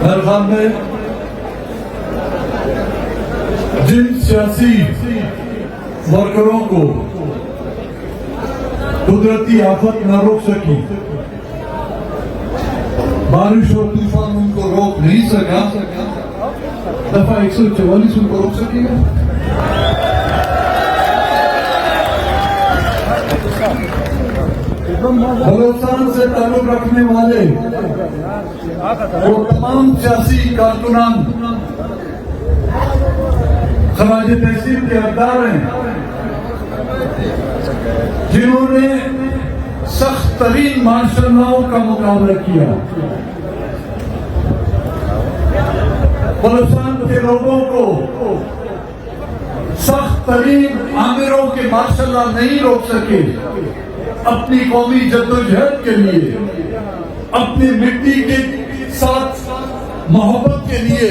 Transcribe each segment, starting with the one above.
मेरे ख्याल में जिन सियासी वर्करों को कुदरती आफत न रोक सकी, बारिश और तूफान उनको रोक नहीं सका, दफा 144 उनको रोक सकेगा? बलोचिस्तान से ताल्लुक रखने वाले वो तमाम सियासी कारकुनान खराज तहसील के हकदार हैं, जिन्होंने सख्त तरीन मार्शल लॉ का मुकाबला किया। बलोचिस्तान के लोगों को सख्त तरीन आमिरों के मार्शल लॉ नहीं रोक सके। अपनी कौमी जद्दोजहद के लिए, अपनी मिट्टी के साथ मोहब्बत के लिए,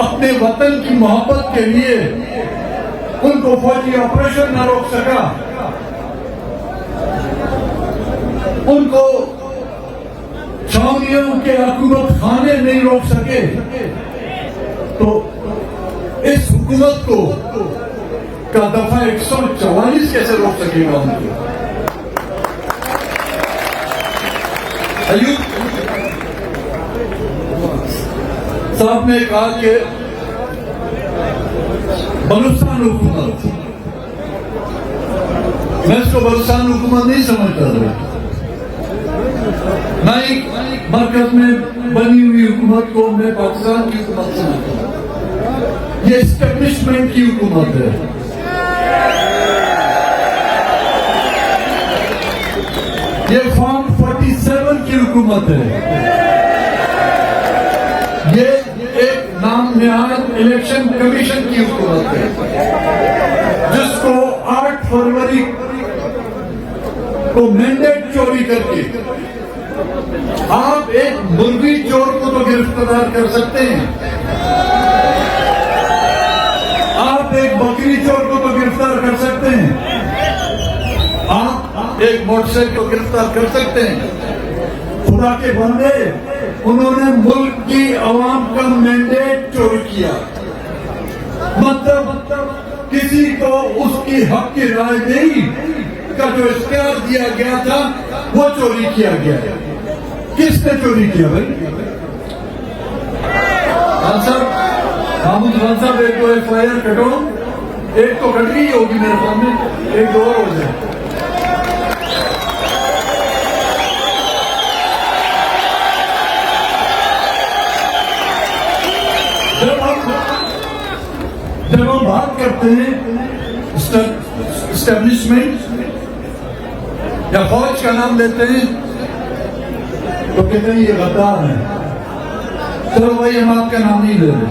अपने वतन की मोहब्बत के लिए उनको फौजी ऑपरेशन न रोक सका, उनको छावनियों के हुकूमत खाने नहीं रोक सके, तो इस हुकूमत को का दफा 144 कैसे रोक सकेगा? उनको अयूब साहब ने कहा कि बलूचिस्तान हुकूमत, मैं इसको बलूचिस्तान हुकूमत नहीं समझता था, ना ही मरकज में बनी हुई हुकूमत को मैं पाकिस्तान की हुकूमत समझता हूं। ये एस्टेब्लिशमेंट की हुकूमत है। ये फॉर्म 47 की हुकूमत है। ये एक नाम नहायत इलेक्शन कमीशन की हुकूमत है, जिसको 8 फरवरी को मैंडेट चोरी करके आप एक मुर्गी चोर को तो गिरफ्तार कर सकते हैं, आप एक बकरी चोर को तो गिरफ्तार कर सकते हैं, आप एक मोटरसाइकिल को गिरफ्तार कर सकते हैं। खुदा के बंदे, उन्होंने मुल्क की अवाम का मैंडेट चोरी किया। मतलब किसी को उसकी हक की राय नहीं का जो इख्तियार दिया गया था वो चोरी किया गया। किसने चोरी किया भाई? खान साहब, महमूद खान साहब, एक तो FIR कटो, एक तो कट गई होगी मेरे सामने, एक दो और हो जाए। जब हम बात करते हैं एस्टेब्लिशमेंट या फौज का नाम लेते हैं तो कहते हैं ये गद्दार है। चलो भाई, हम आपका नाम नहीं ले रहे।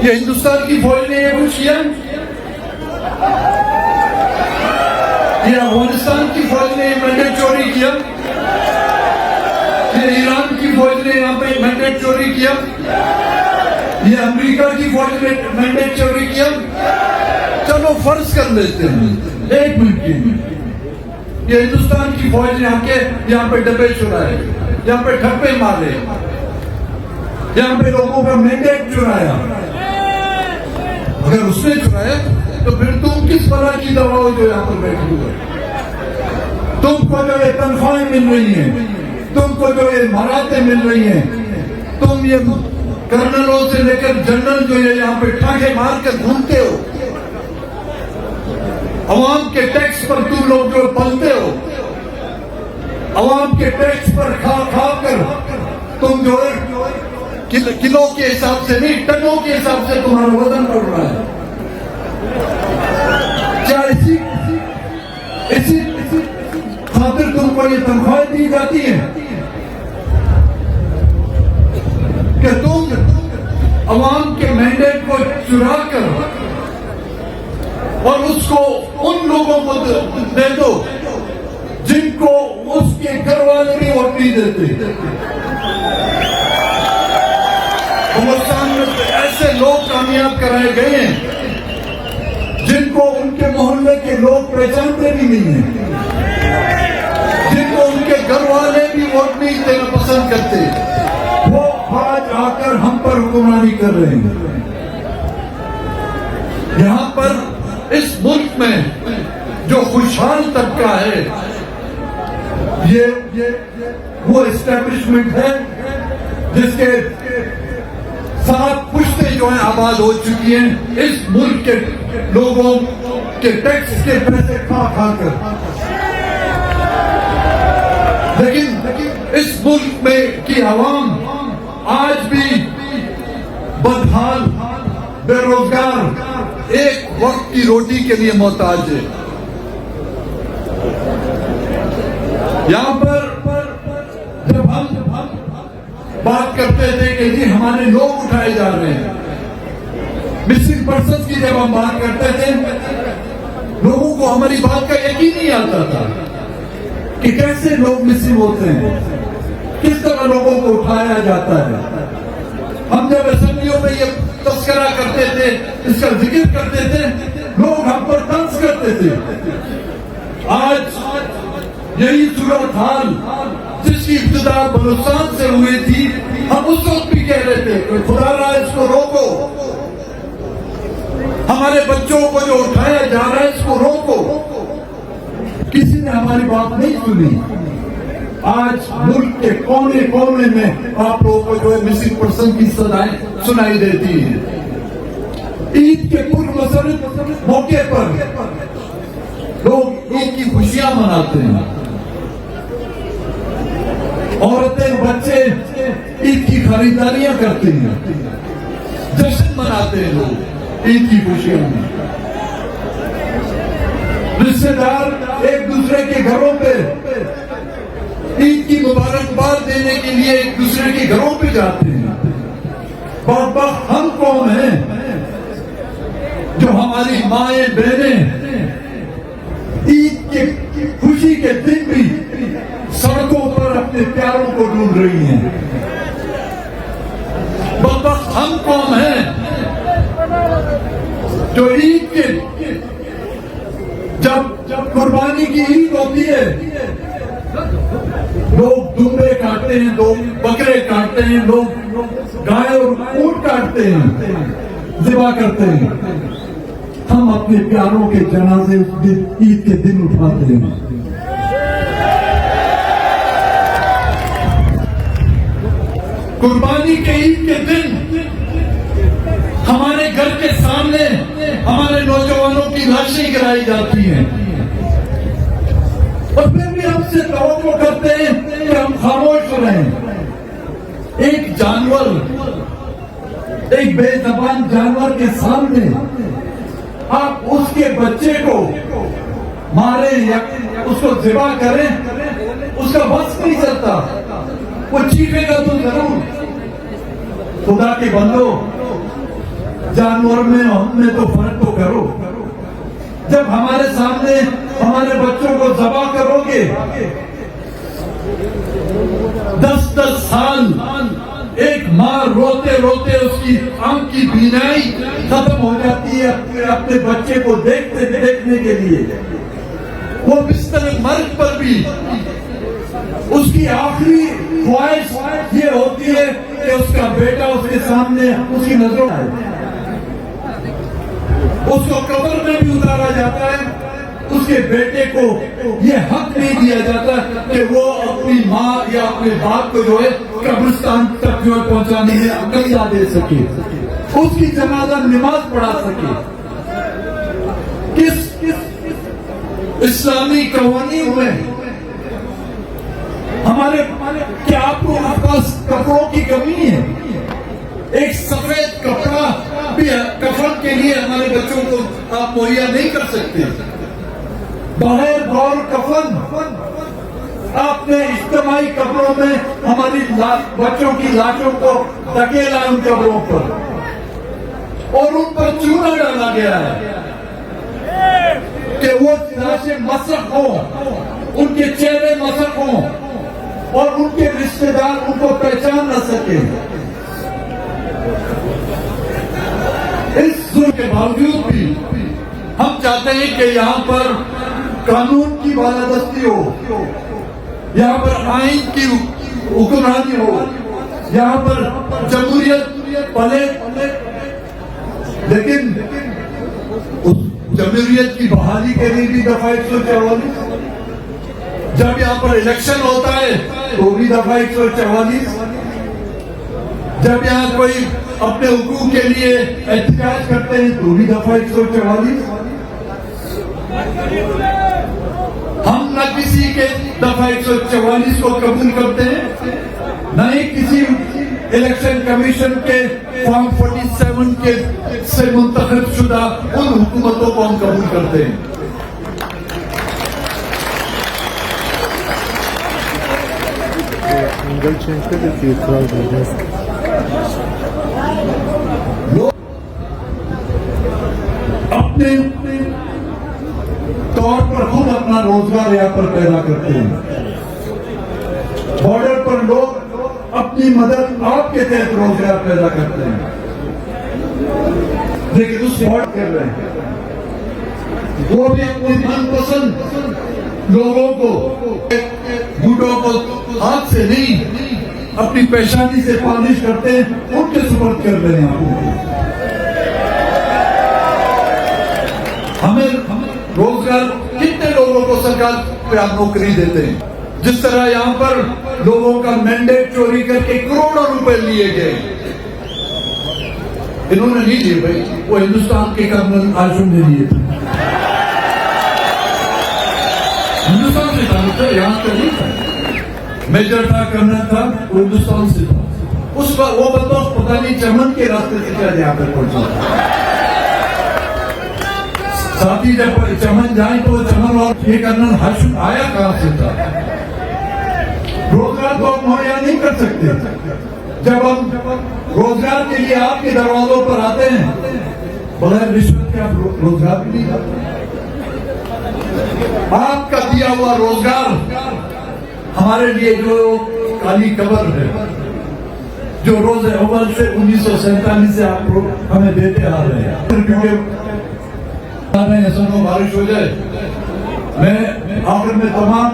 ये हिंदुस्तान की फौज ने ये कुछ किया, ये अफगानिस्तान की फौज ने मैंडेट चोरी किया, ये ईरान की फौज ने यहाँ पे मैंडेट चोरी किया, ये अमेरिका की फौज ने मैंडेट चोरी किया। चलो फर्ज कर लेते हैं 1 मिनट के लिए, ये हिंदुस्तान की फौज ने आके यहाँ पे डब्बे चुराए, यहाँ पे ठप्पे मारे, यहाँ पे लोगों का मैंडेट चुराया। अगर उसने चुराया तो फिर तुम किस बला की दवा हो जो यहाँ पर बैठे हुए? तुमको जो ये तनख्वाहें मिल रही हैं, तुमको जो ये मराते मिल रही हैं, तुम ये कर्नलों से लेकर जनरल जो ये यहाँ पे ठाके मार कर घूमते हो, अवाम के टैक्स पर तुम लोग जो पलते हो, अवाम के टैक्स पर खा खा कर तुम जो किलो के हिसाब से नहीं, टनों के हिसाब से तुम्हारा वजन बढ़ रहा है। क्या इसी खातिर तुमको ये तनख्वाहें दी जाती है कि तुम अवाम के मैंडेट को चुरा कर और उसको उन लोगों को दे दो जिनको उसके घर वाले भी वोट नहीं देते। हिंदुस्तान में ऐसे लोग कामयाब कराए गए हैं जिनको उनके मोहल्ले के लोग पहचानते भी नहीं हैं, जिनको उनके घर वाले भी वोट नहीं देना पसंद करते। हुक्मरानी कर रहे हैं। यहाँ पर इस मुल्क में जो खुशहाल तबका है, ये वो एस्टेब्लिशमेंट है जिसके 7 पुश्तें जो है आबाद हो चुकी हैं इस मुल्क के लोगों के टैक्स के पैसे खा कर। लेकिन इस मुल्क में की आवाम आज भी बदहाल, बेरोजगार, एक वक्त की रोटी के लिए मोहताज है। यहां पर जब हम बात करते थे कि जी हमारे लोग उठाए जा रहे हैं, मिसिंग पर्सन की जब हम बात करते थे, लोगों को हमारी बात का यकीन नहीं आता था कि कैसे लोग मिसिंग होते हैं, किस तरह लोगों को उठाया जाता है। हम जब असेंबलियों में ये तस्करा करते थे, इसका जिक्र करते थे, लोग हम पर तंज करते थे। आज यही सूरत हाल जिसकी इब्तिदा बलूचिस्तान से हुई थी, हम उस वक्त भी कह रहे थे कि खुदा रहा इसको रोको, हमारे बच्चों को जो उठाया जा रहा है इसको रोको। किसी ने हमारी बात नहीं सुनी। आज मुल्क के कोने कोने में आप लोगों को जो है मिसिंग पर्सन की सदाएं सुनाई देती है। ईद के पूर्व मौके पर लोग ईद की खुशियां मनाते हैं, औरतें बच्चे ईद की खरीदारियां करते हैं, जश्न मनाते हैं लोग ईद की खुशियों में। रिश्तेदार एक दूसरे के घरों पे ईद की मुबारकबाद देने के लिए एक दूसरे के घरों पे जाते हैं। बहुत हम कौन हैं जो हमारी माएं बहनें ईद के खुशी के दिन भी सड़कों पर अपने प्यारों को ढूंढ रही हैं। बहुत हम कौन हैं जो ईद के जब कुर्बानी की ईद होती है, लोग दुम्बे काटते हैं, लोग बकरे काटते हैं, लोग गाय और ऊंट काटते हैं, ज़िबा करते हैं। हम अपने प्यारों के जनाजे उस दिन ईद के दिन उठाते हैं। कुर्बानी के ईद के दिन हमारे घर के सामने हमारे नौजवानों की लाशें गिराई जाती हैं, और फिर भी हमसे तवक्को करते हैं कि हम खामोश रहें। एक जानवर, एक बेज़बान जानवर के सामने आप उसके बच्चे को मारे या उसको ज़िबा करें, उसका बस नहीं चलता, वो चीखेगा तो जरूर। खुदा के बंदो, जानवर में हमने तो फर्क तो करो। जब हमारे सामने हमारे बच्चों को ज़बा करोगे, 10-10 साल एक माँ रोते रोते उसकी आंख की बीनाई खत्म हो जाती है अपने बच्चे को देखने के लिए। वो बिस्तर मर्ग पर भी उसकी आखिरी ख्वाहिश ये होती है कि उसका बेटा उसके सामने उसकी नजरों आए। उसको कब्र में भी उतारा जाता है, उसके बेटे को यह हक नहीं दिया जाता कि वो अपनी माँ या अपने बाप को जो है कब्रिस्तान तक जो है पहुंचाने में अकलिया दे सके, उसकी जनाजा नमाज पढ़ा सके। किस इस्लामी कवानीन में हमारे क्या आपको पास कपड़ों की कमी है? एक सफेद कपड़ा भी कफन के लिए हमारे बच्चों को आप मुहैया नहीं कर सकते। बगैर गौर कफन आपने इज्तिमाई कब्रों में हमारी बच्चों की लाशों को धकेला उन कब्रों पर, और उन पर चूना डाला गया है कि वो लाशें मसक हो, उनके चेहरे मसक हो और उनके रिश्तेदार उनको पहचान न सके। इस जुल्म के बावजूद भी हम चाहते हैं कि यहाँ पर कानून की बालादस्ती हो, यहाँ पर आइन की हुक्मरानी हो, यहाँ पर जमहूरियत पले, लेकिन उस जमहूरियत की बहाली के लिए भी दफा 144, जब यहाँ पर इलेक्शन होता है तो भी दफा 144, जब यहाँ कोई अपने हुकूक के लिए एहतजाज करते हैं तो भी दफा 144। हम न किसी के दफा 144 को कबूल करते हैं, न ही किसी इलेक्शन कमीशन के फॉर्म 47 के से मुंतखब शुदा उन हुकूमतों को हम कबूल करते हैं। एंगल चेंज कर देती है थोड़ा लोग अपने तौर पर खुद अपना रोजगार यहाँ पर पैदा करते हैं। बॉर्डर पर लोग अपनी मदद आपके तहत रोजगार पैदा करते हैं, लेकिन उस बॉर्डर कर रहे हैं वो भी अपने मनपसंद लोगों को, बूढ़ों को हाथ से नहीं अपनी पेशानी से पालिश करते हैं, उनके सुपर्द कर रहे हैं आपको। हमें रोजगार कितने लोगों को सरकार पे आप नौकरी देते हैं? जिस तरह यहाँ पर लोगों का मैंडेट चोरी करके करोड़ों रुपए लिए गए, इन्होंने नहीं लिए भाई, वो हिंदुस्तान के कर्नल आजम ने लिए थे। हिंदुस्तान से था, यहाँ तो नहीं था, मेजर था, कर्नल था, वो हिंदुस्तान से था। उस पर वो बंदोक पता नहीं चमन के रास्ते से क्या यहाँ पर पहुंचा। साथी जब चमन जाए तो चमन और ये कर्नल हाशिम आया कहां से था? रोजगार तो आप मुहैया नहीं कर सकते। जब हम रोजगार के लिए आपके दरवाजों पर आते हैं, बगैर रिश्वत के आप रोजगार भी नहीं करते। आपका दिया हुआ रोजगार हमारे लिए जो काली कबर है, जो रोज अव्वल से 1947 से आप हमें देते आ रहे हैं, क्योंकि ऐसा तो बारिश हो जाए। मैं आखिर में तमाम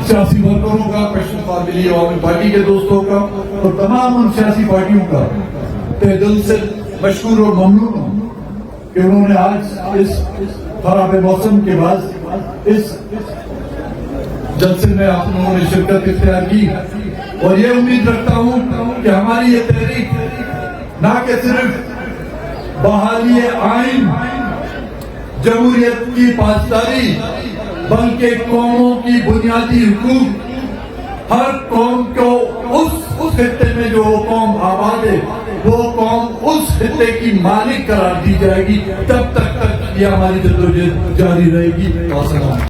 सियासी वर्करों का, कश्मीर काबिली आवामी पार्टी के दोस्तों का और तमाम उन सियासी पार्टियों का तहे दिल से मशकूर और ममनून हूं कि उन्होंने आज इस खराब मौसम के बाद इस जलसे में आप लोगों ने शिरकत इख्तियार की, और ये उम्मीद रखता हूं कि हमारी ये तहरीक ना कि सिर्फ बहाली आइन, जमहूरियत की पासदारी, बल्कि कौमों की बुनियादी हुकूक, हर कौम को उस खित्ते में जो कौम आबाद है वो कौम उस खित्ते की मालिक करार दी जाएगी। तब तक ये हमारी जद्दोजहद जारी रहेगी।